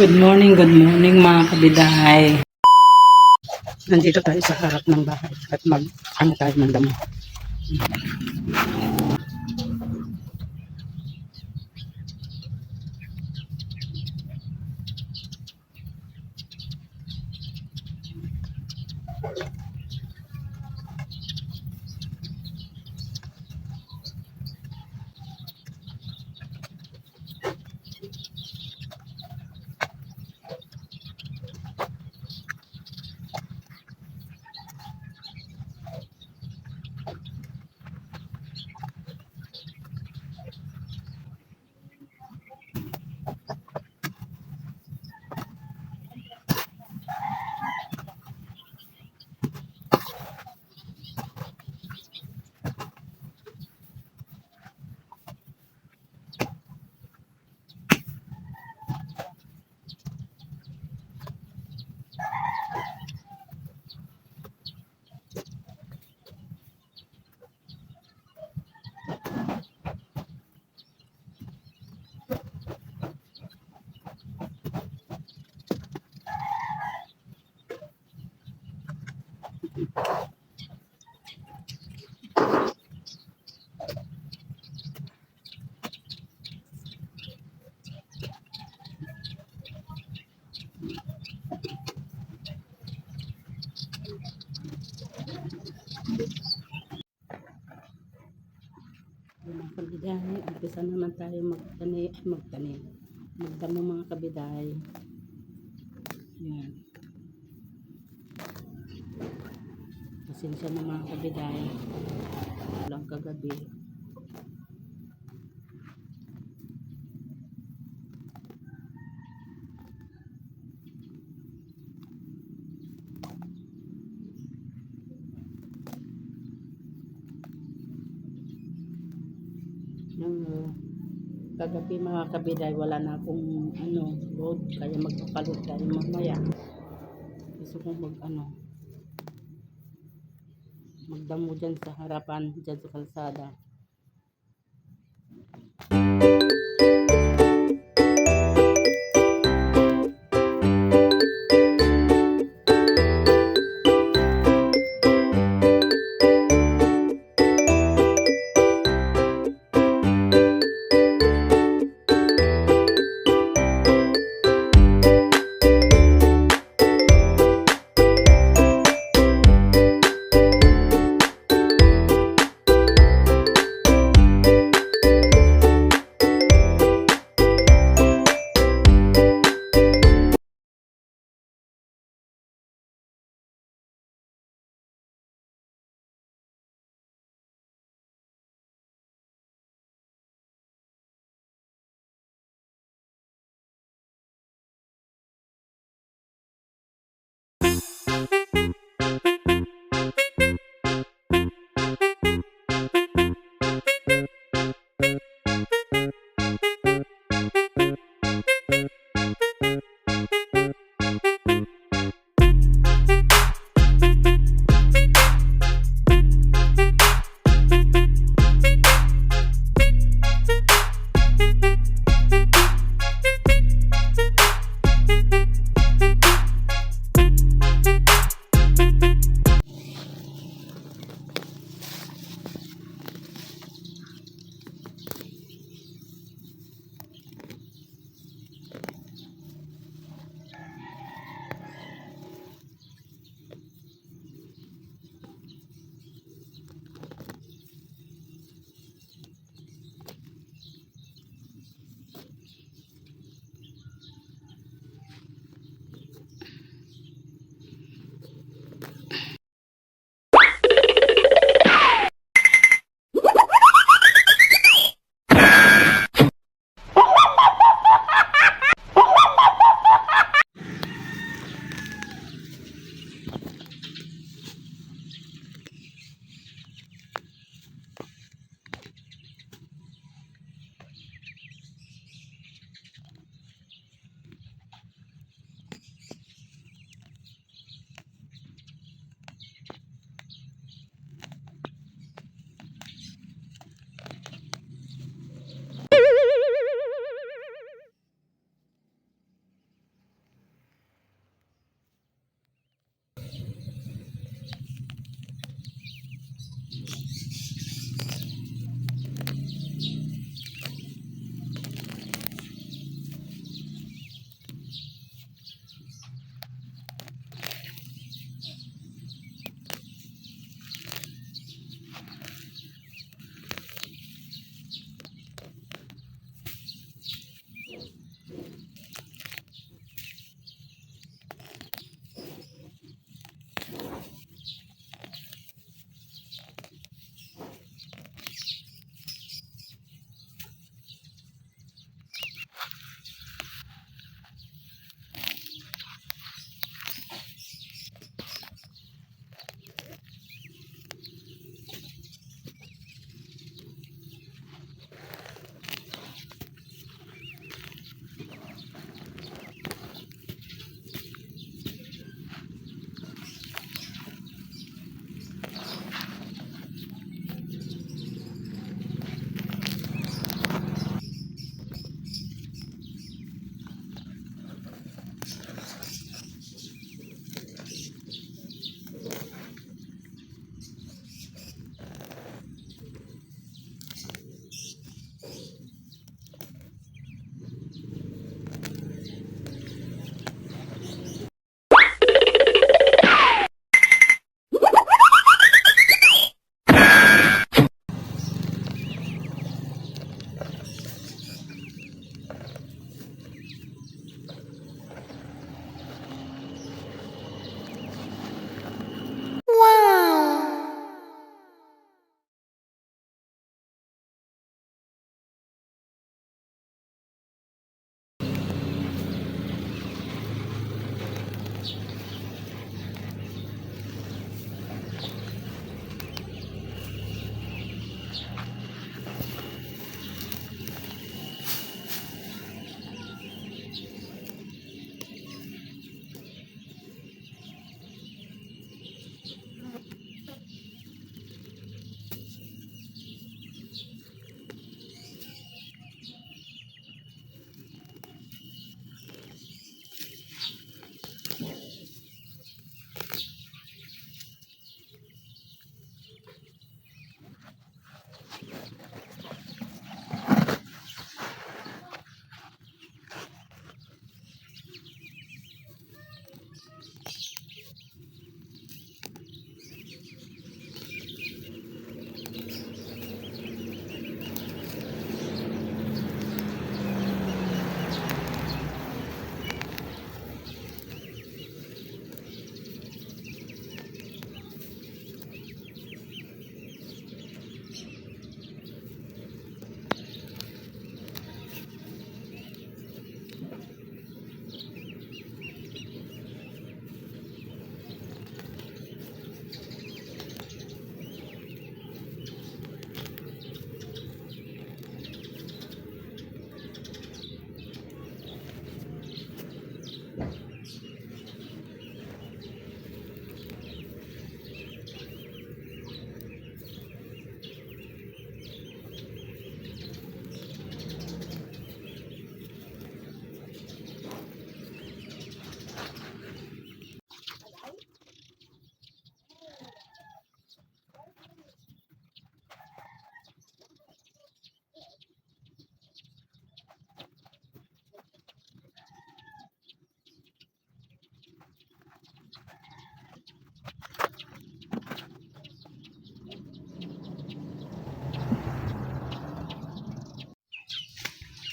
Good morning mga kabidahay. Nandito tayo sa harap ng bahay at ano tayo ng damo. Mga kabidahay, umpisa naman tayo magdamo mga kabidahay. Yan. Pasensya na mga kabidahay. Walang kagabi. Kagabi mga kabiday, wala na akong load, kaya magpapaload tayo mamaya. Gusto kong magdamo dyan sa harapan, dyan sa kalsada.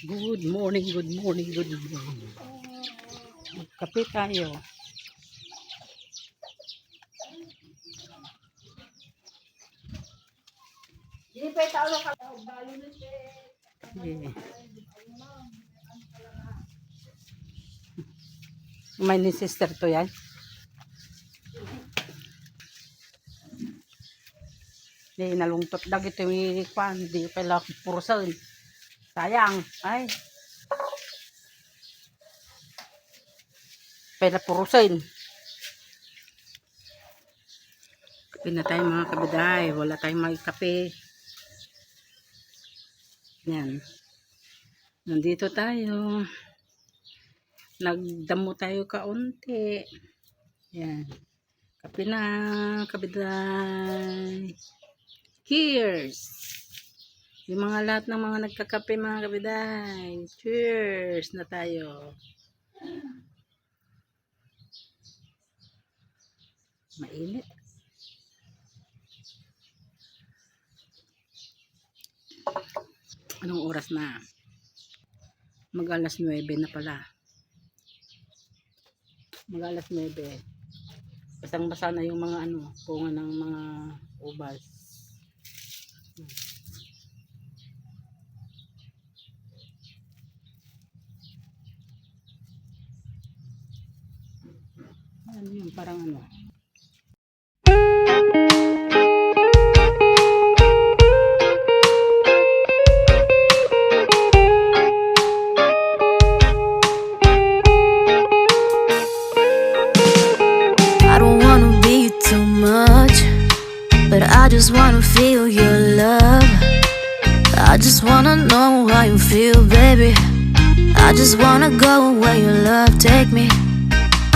Good morning, good morning, good morning. Magkape tayo. Yeah. May ni sister to yan. Di nalungtot dag ito yung kwan. Di pala purusan. Sayang. Ay. Pala purusan. Kape na tayo mga kabiday. Wala tayong magkape. Yan. Nandito tayo. Nagdamo tayo kaunti. Yan. Kape na kabiday. Cheers! Yung mga lahat ng mga nagkakape mga kabiday. Cheers na tayo. Mainit. Anong oras na? Mag alas 9 na pala. Mag alas 9. Basang-basa na yung mga bunga ng mga ubas. Ano yun? Parang I don't wanna be too much, but I just wanna feel your love. I just wanna know how you feel, baby. I just wanna go where your love take me.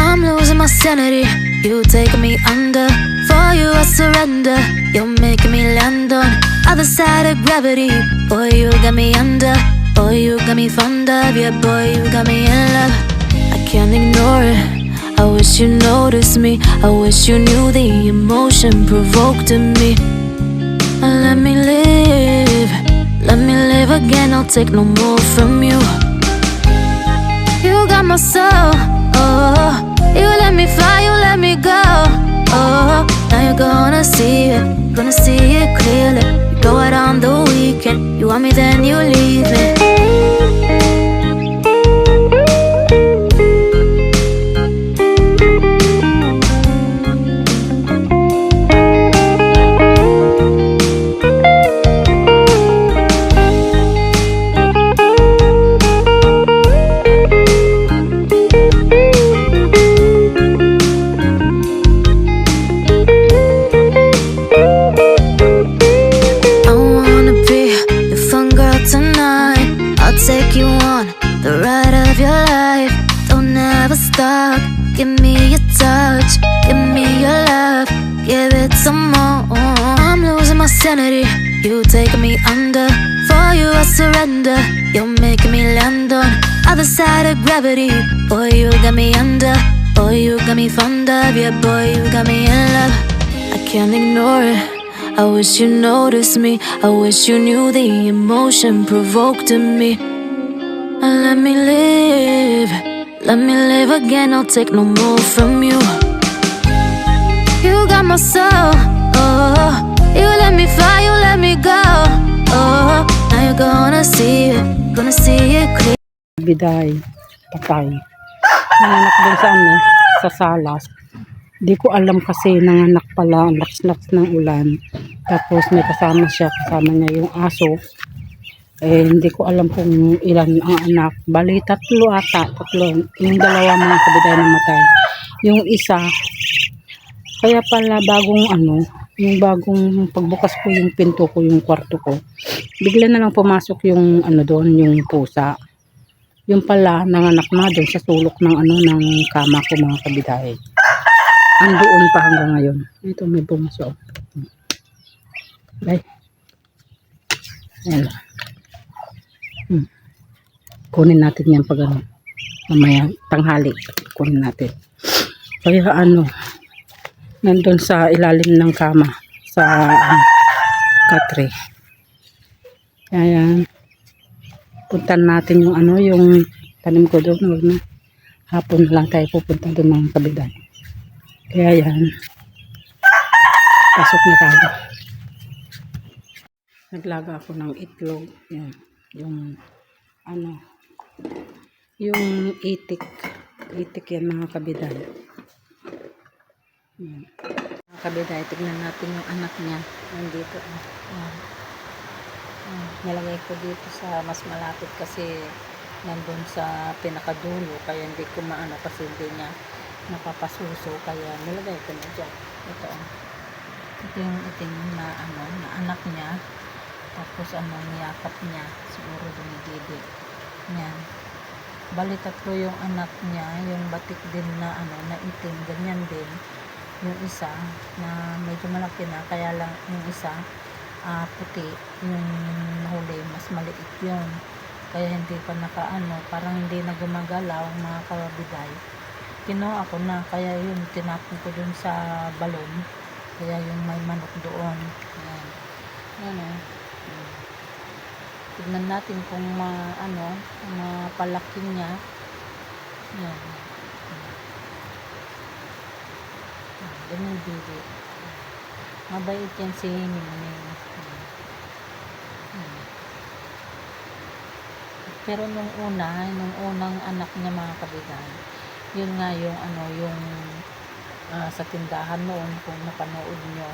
I'm losing my sanity, you taking me under. For you I surrender, you're making me land on other side of gravity. Boy, you got me under. Boy, you got me fond of. Yeah, boy, you got me in love. I can't ignore it. I wish you noticed me. I wish you knew the emotion provoked in me. Let me live again. I'll take no more from you. You got my soul, oh. You let me fly, you let me go, oh. Now you're gonna see it clearly. You go out on the weekend, you want me then you leave me. Take you on the ride of your life. Don't ever stop. Give me your touch, give me your love, give it some more. I'm losing my sanity, you taking me under. For you I surrender, you're making me land on other side of gravity. Boy, you got me under. Boy, you got me fond of. Yeah, boy, you got me in love. I can't ignore it. I wish you noticed me. I wish you knew the emotion provoked in me. Let me live again. I'll take no more from you. You got my soul, oh. You let me fly, you let me go, oh. Now you're gonna see it clear. Biday, patay. Nanganak din sa salas. Di ko alam kasi nanganak pala, laks-laks ng ulan. Tapos may kasama niya yung aso. Hindi ko alam kung ilan ang anak. Bali, tatlo. Yung dalawa mga kabiday namatay. Yung isa, kaya pala yung bagong pagbukas ko yung pinto ko, yung kwarto ko. Bigla na lang pumasok yung doon, yung pusa. Yung pala, nanganak na doon sa sulok ng kama ko mga kabiday. Andoon pa hanggang ngayon. Ito may pumasok. Ay. Ayan. Kunin natin yan pag mamaya tanghali. Kunin natin. Kaya nandun sa ilalim ng kama sa katre. Ayan. puntan natin yung ano, yung tanim ko doon. Huwag na. Hapon na lang tayo pupunta doon mga kabiday. Kaya yan. Pasok na tayo. Naglaga ako ng itlog. Yan. Yung ano, yung itik. Itik yan mga kabiday. Yan. Mga kabiday, tignan natin yung anak niya. Nandito. Yan. Nalagay ko dito sa mas malapit kasi nandun sa pinakadulo kaya hindi ko maano kasi hindi niya napapasuso kaya nilagay ko na dyan. Ito yung itim na ano na anak niya tapos ano niyakap niya siguro dumididi yan. Bali tatlo yung anak niya, yung batik din na ano na itim ganyan din yung isa na medyo malaki na kaya lang yung isa puti, yung huli mas maliit yun kaya hindi pa nakaano, parang hindi na gumagalaw mga kabiday. Kinuha ako na kaya yun tinapon ko dun sa balon kaya yung may manok doon yan. Yan tignan natin kung ano mapalaki niya yan. Ganun dito mabait yan si Mingming. Pero nung unang anak niya mga kabiday, yun nga yung ano yung sa tindahan noon kung napanood nyo,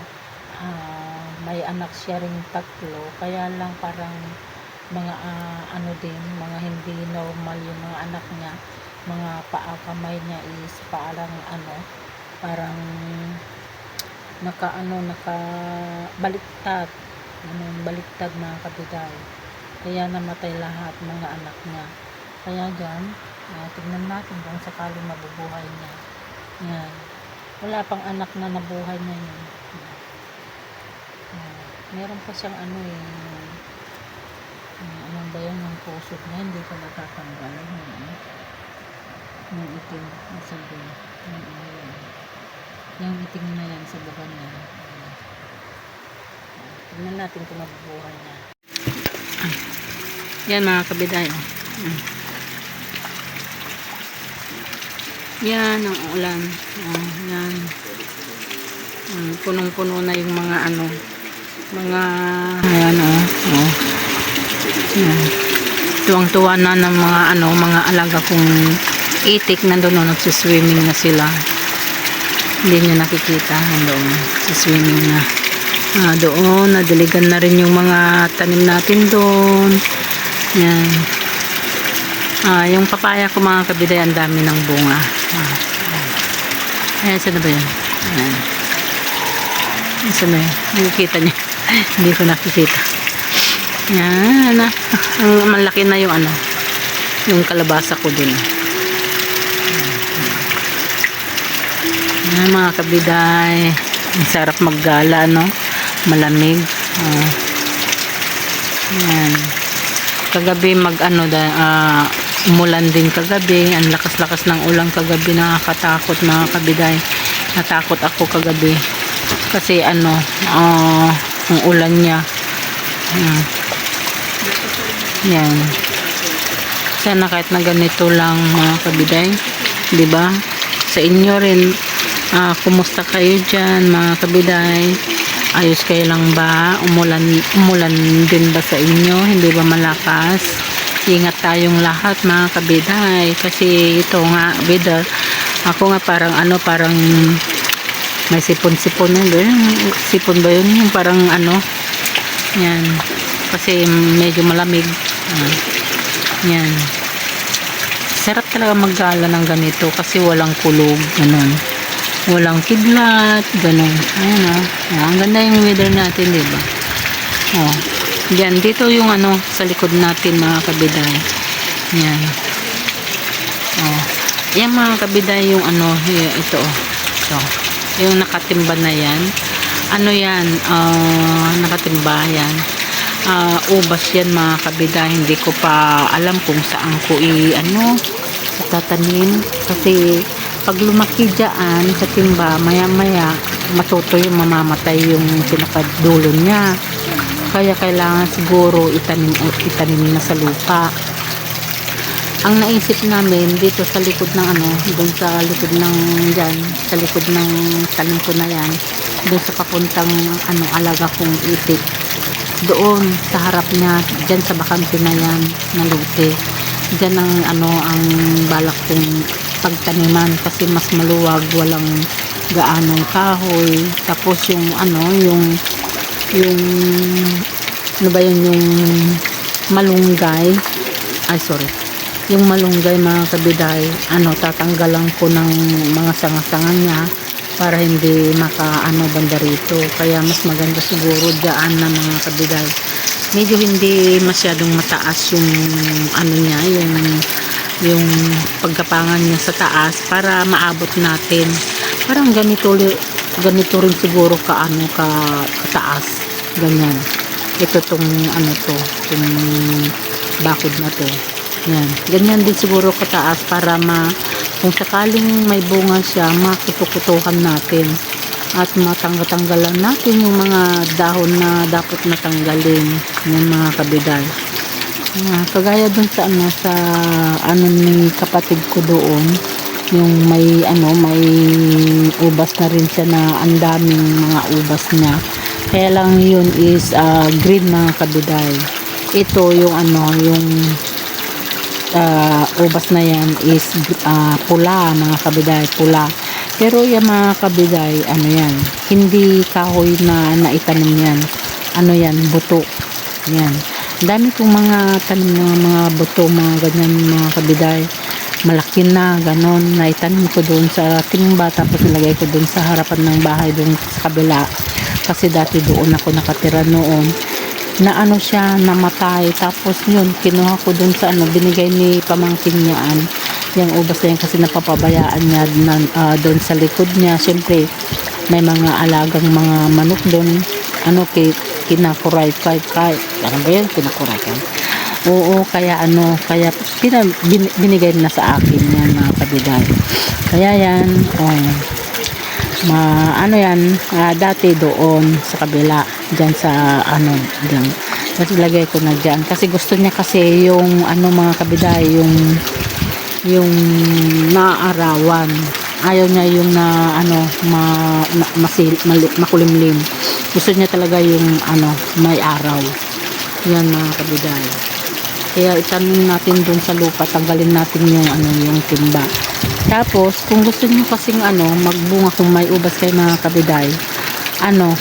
may anak siya ring tatlo kaya lang parang mga ano din, mga hindi normal yung mga anak niya, mga paa kamay niya is parang ano parang naka baliktad baliktad mga kabiday kaya namatay lahat mga anak niya kaya dyan tignan natin kung sakaling mabubuhay niya yan. Wala pang anak na nabuhay na yun meron pa siyang ano anong ba yun yung pusod na hindi ko natatanggal yung itim sabi yung itim na yan sa baba niya tignan natin kung mabubuhay niya. Yan mga kabiday yan ang ulan yan punong-puno na yung mga ano mga ayan yan. Tuwang-tuwa na ng mga ano mga alaga kong itik nandun nagsiswimming na sila hindi nyo nakikita doon swimming na doon nadiligan na rin yung mga tanim natin doon yan yung papaya ko mga kabiday ang dami ng bunga ayan saan na ba yan ayan saan na yan nakikita nyo hindi ko nakikita yan ang malaki na yung ano yung kalabasa ko din yan mga kabiday ang sarap maggala no malamig yan kagabi umulan din kagabi ang lakas-lakas ng ulan kagabi nakakatakot mga kabiday natakot ako kagabi kasi ano ang ulan niya yan sana kahit na ganito lang mga kabiday diba sa inyo rin kumusta kayo dyan mga kabiday ayos kayo lang ba umulan din ba sa inyo hindi ba malakas ingat tayong lahat mga kabiday kasi ito nga weather ako nga parang parang may sipon-sipon sipon ba yun yung parang yan kasi medyo malamig yan sarap talaga maggala ng ganito kasi walang kulog ganun walang kidlat ganun ayan ang ganda yung weather natin diba yan dito yung sa likod natin mga kabiday yan yan mga kabiday yung ito yung nakatimba na yan yan nakatimba yan ubas yan mga kabiday hindi ko pa alam kung saan ko tatanim kasi pag lumaki dyan sa timba maya maya matutoy mamamatay yung pinakadulo niya Kaya kailangan siguro itanim na sa lupa. Ang naisip namin dito sa likod ng doon sa likod ng dyan, sa likod ng tanim ko na yan, doon sa papuntang alaga kong itik. Doon sa harap niya, dyan sa bakante na yan, na lote. Dyan ang ang balak kong pagtaniman kasi mas maluwag, walang gaanong kahoy. Tapos yung ano ba yun, yung malunggay, yung malunggay mga kabiday, tatanggalan ko ng mga sanga-sanga niya para hindi banda rito. Kaya mas maganda siguro dyan na mga kabiday. Medyo hindi masyadong mataas yung niya, yung pagkapangan niya sa taas para maabot natin. Parang ganito rin siguro kataas. Ganyan. Ito tong itong bakod na to. Yan. Ganyan din siguro kataas para kung sakaling may bunga siya, makutukutukan natin at matanggalan natin yung mga dahon na dapat natanggalin. Yan mga kabiday. Kagaya dun sa ni kapatid ko doon, yung may ubas na rin siya na ang daming mga ubas niya. Kaya lang yun is green mga kabiday. Ito yung yung ubas na yan is pula mga kabiday, pula. Pero yung mga kabiday, yan, hindi kahoy na naitanim yan. Yan, buto. Yan. Dami kong mga tanim ng mga buto, mga ganyan mga kabiday. Malaki na, ganon. Naitanim ko doon sa timba, tapos nilagay ko doon sa harapan ng bahay, doon sa kabila. Kasi dati doon ako nakatira noon. Na siya, namatay. Tapos yun, kinuha ko doon sa binigay ni pamangkin niyaan. Yung ubas na yan kasi napapabayaan niya doon sa likod niya. Siyempre, may mga alagang mga manok doon. Kinakuray. Ano ba yan? Kinakuray. Oo, kaya binigay na sa akin yan mga kabiday. Kaya yan, dati doon sa kabila, dyan sa dyan. Tapos ilagay ko na dyan. Kasi gusto niya kasi yung mga kabiday, yung naarawan. Ayaw niya yung makulimlim. Gusto niya talaga yung may araw. Yan mga kabiday. Kaya itanim natin dun sa lupa, tanggalin natin yung timba. Tapos kung gusto niyo kasing magbunga, kung may ubas kayo mga kabiday,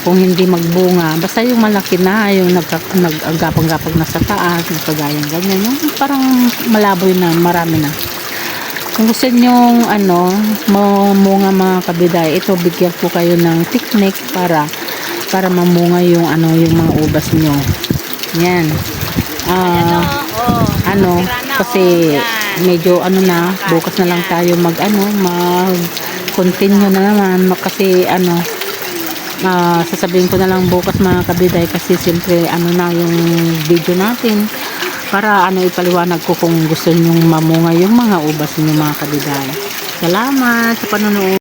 kung hindi magbunga, basta yung malaki na, yung nagagapang-gapang na sa taas, nagkagayang ganyan, yung parang malaboy na, marami na. Kung gusto nyo mamunga mga kabiday, ito bigyan ko kayo ng technique para mamunga yung yung mga ubas nyo. Yan. Kasi medyo bukas na lang tayo mag-continue na naman kasi sasabihin ko na lang bukas mga kabiday kasi siyempre yung video natin para ipaliwanag ko kung gusto nyong mamunga yung mga ubas niyo mga kabiday. Salamat sa panonood.